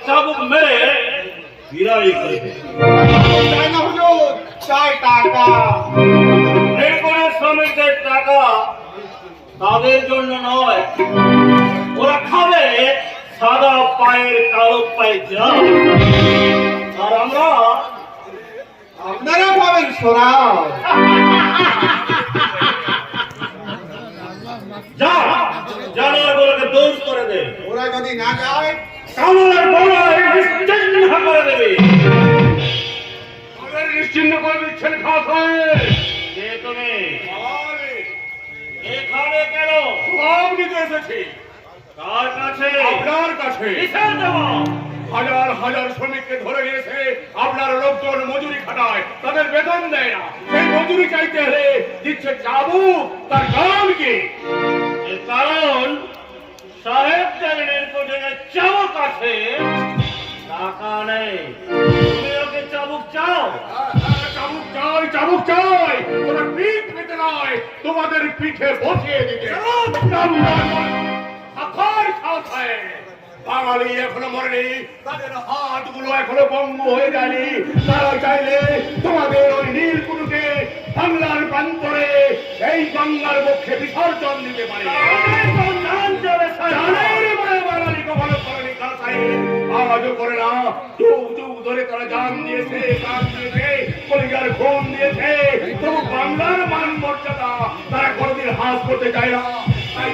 চাবুক মেরে বিরাই করে শ্রমিকদের টাকা তাদের জন্য নয়, ওরা খাবে সাদা পায়ের কালো পায়ে যা, আর আপনারা পাবেন সোনা। যা জানোয়ারগুলোকে দৌড় করে দে, ওরা যদি না যায় কামালের গলায় নিশ্চিহ্ন করে দেবে। নিশ্চিহ্ন করে দিচ্ছেন খাস কে তুমি? এখানে কেন? সব নিতে এসেছি। কার কাছে? আপনার কাছে। কিসের দেওয়া? হাজার হাজার শ্রমিককে ধরে নিয়েছে আপনার লোকজন মজুরি খাটায়, তাদের বেতন দেয় না, সেই মজুরি চাইতে হলে দিচ্ছে চাবুক। তার কারণ কি? এর কারণ সাহেব জানেন কোথায় চাবুক আছে, টাকা নেই। তুমি ওকে চাবুক চাও? চাবুক চাই, চাবুক চাই। তোমার পিঠ পেতে নয়, তোমাদের পিঠে বসিয়ে দিতে। বাঙালি এখনো মরেনি, তাদের হাতগুলো এখনো বঙ্গ হয়ে যায়নি। তারা চাইলে তোমাদের ওই নীলকুঠুকে বাংলার প্রান্তরে এই গঙ্গার মুখে বিসর্জন দিতে পারে। বাঙালি কখনো করেনি, আজও করে না। যুগ যুগ ধরে তারা জান দিয়েছে, প্রাণ দিয়েছে, কলিজার খুন দিয়েছে, তবু বাংলার মান মর্যাদা তারা কোনদিন হ্রাস করতে চায় না। তাই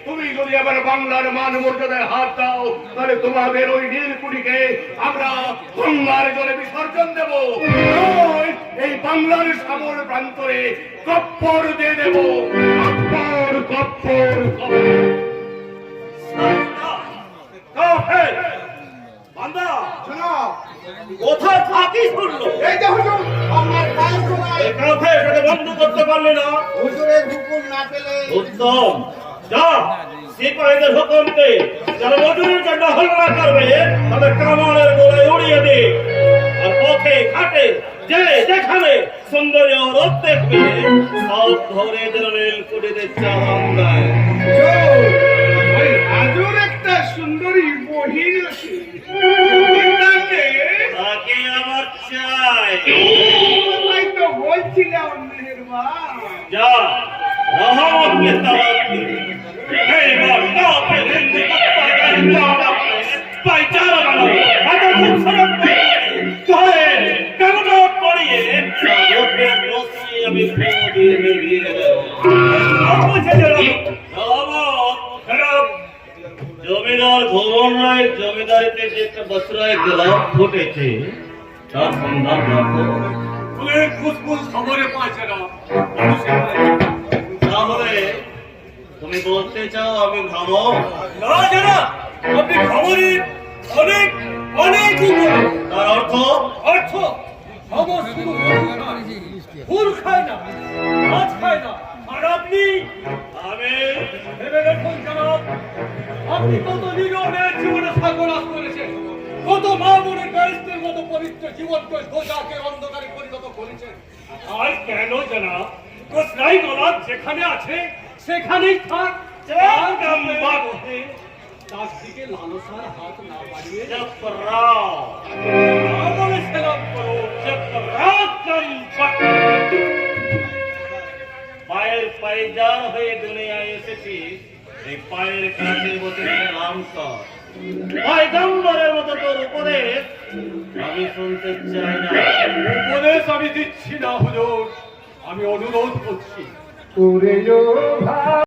তুমি যদি আবার বাংলার মান মর্যাদায় হাত দাও, তাহলে তোমাদের ওই নীলকুঠিকে আমরা গঙ্গার জলে বিসর্জন দেব, এই বাংলার সাগর প্রান্তরে কপ্পর দিয়ে দেব। কপ্পর কপ্পর কোথায় থাকি শুনলো? এই যে হুজুর, আপনার কাজ বন্ধ করতে পারলে না? হুজুরের হুকুম না পেলে উত্তম, যা সিপাহীদের হুকুমকে যারা মজুরির জন্য হল্লা করবে তাদের কামানের গোলায় উড়িয়ে দে। আর পথে ঘাটে যে যেখানে সুন্দরী ও রোদ দেখবে সব ধরে যেন নীলকুঠিতে চালান দেয়। ওই হাজুর একটা সুন্দরী মহিল আছে, তাকে আমার চাই। তাই তো বলছিলাম মেহেরবান। যা রহমতকে তালাক দে। এই বার তাকে হিন্দি পাইচারা বানাবো, হাতে খুব সরব করে কাগজ পড়িয়ে ওকে রসি আমি দিয়ে বেরিয়ে দেবো। জমিদার ভুবন রায় জমিদারিতে যে একটা বস্ত্রায় গোলাপ ফুটেছে তার সন্ধান রাখো। খবরে পাচ্ছে না, তাহলে তুমি বলতে চাও আমি ভ্রমণ? না জানা, আপনি খবরে অনেক অনেক তার অর্থ অর্থ ফুল খায় না, মাছ খায় না, আর আপনি? আমি ভেবে দেখুন জনাব, আপনি কত নিরনের জীবনে সর্বনাশ করেছেন, কত মা বোনের গায়ের মতো পবিত্র জীবনকে দোজাকে অন্ধকারে পরিণত করেছেন। আর কেন জানাব, কোথায় গোলাপ যেখানে আছে সেখানেই থাক। তার দিকে লালসার হাত না বাড়িয়ে পায়ের পায়জার হয়ে দুনিয়ায় এসেছি, এই পায়ের কাছে বসে পয়গম্বরের মতো তোর উপদেশ আমি শুনতে চাই না। উপদেশ আমি দিচ্ছি না হুজুর, আমি অনুরোধ করছি।